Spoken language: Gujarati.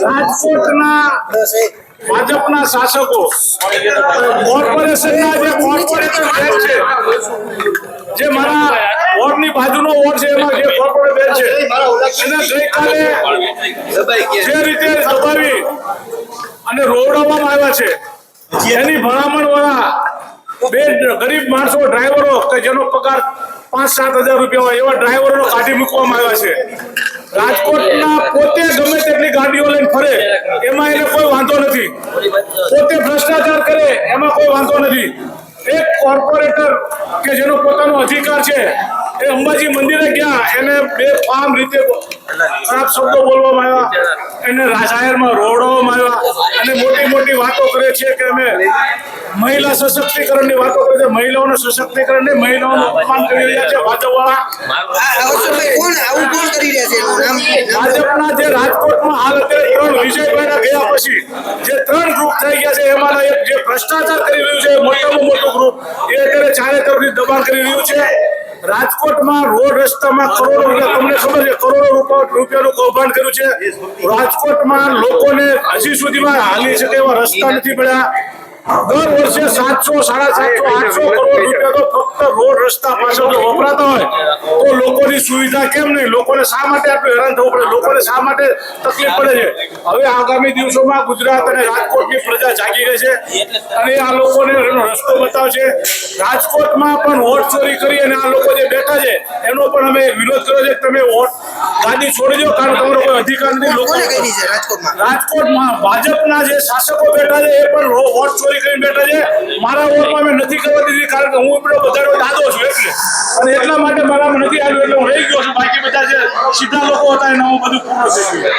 રાજકોટના ભાજપના શાસકો કોર્પોરેશનના જે કોર્પોરેટર બેન છે, જે મારા વોર્ડની બાજુનો વોર્ડ છે, એમાં જે કોર્પોરેટર બેન છે, એને ગઈકાલે જે રીતે દબાવી અને રોવડાવવામાં આવ્યા છે, એની ભલામણ વાળા બે ગરીબ માણસો ડ્રાઈવરો કે જેનો પગાર 5-7 હજાર રૂપિયા હોય એવા ડ્રાઈવરો કાઢી મૂકવામાં આવ્યા છે. રાજકોટના પોતે ગમે તેટલી ગાડીઓ લઈને ફરે એમાં એને કોઈ વાંધો નથી, પોતે ભ્રષ્ટાચાર કરે એમાં કોઈ વાંધો નથી. એક કોર્પોરેટર કે જેનો પોતાનો અધિકાર છે એ અંબાજી મંદિરે ગયા, એને બેફામ રીતે ખરાબ શબ્દો બોલવામાં આવ્યા, એને જાહેરમાં રોવડાવવામાં આવ્યા અને મોટી મોટી વાતો કરે છે કે અમે મહિલા સશક્તિકરણની વાતો કરે છે. મહિલાઓનું સશક્તિકરણ નહીં, મહિલાઓનું અપમાન કરી રહ્યા છે ભાજપવાળા. ભાજપના જે રાજકોટમાં હાલ અત્યારે 3 વિજયભાઈના ગયા પછી જે 3 ગ્રુપ થઈ ગયા છે, એમાંના એક જે ભ્રષ્ટાચાર કરી રહ્યું છે, મોટામાં મોટું ગ્રુપ, એ અત્યારે ચારે તરફથી દબાણ કરી રહ્યું છે. રાજકોટમાં રોડ રસ્તામાં કરોડો રૂપિયા, તમને ખબર છે, કરોડો રૂપિયાનું કૌભાંડ કર્યું છે. રાજકોટમાં લોકોને હજી સુધીમાં હાલી શકે એવા રસ્તા નથી મળ્યા. દર વર્ષે 700-750-800 કરોડ રૂપિયા તો ફક્ત રોડ રસ્તા પાછળ વપરાતા હોય તો લોકોની સુવિધા કેમ નહીં? લોકોને શા માટે આટલું હેરાન થવું પડે? લોકોને શા માટે તકલીફ પડે છે? હવે આગામી દિવસોમાં ગુજરાત અને રાજકોટની પ્રજા જાગી ગઈ છે અને આ લોકોને એનો રસ્તો બતાવશે. રાજકોટમાં પણ વોટ ચોરી કરી અને આ લોકો જે બેઠા છે એનો પણ અમે વિરોધ કર્યો છે. તમે વોટ ગાદી છોડી દો, કારણ તમારો કોઈ અધિકાર નથી. લોકો રાજકોટમાં ભાજપના જે શાસકો બેઠા છે એ પણ વોટ ચોરી કરીને બેઠા છે. મારા વોટમાં મેં નથી કરવા દીધી, કારણ કે હું એટલો બધાનો દાદો છું એટલે, અને એટલા માટે મારામાં નથી આવ્યું એટલે હું રહી ગયો છું. બાકી બધા જે સીધા લોકો હતા એના હું બધું પૂર્ણ થઈ ગયું.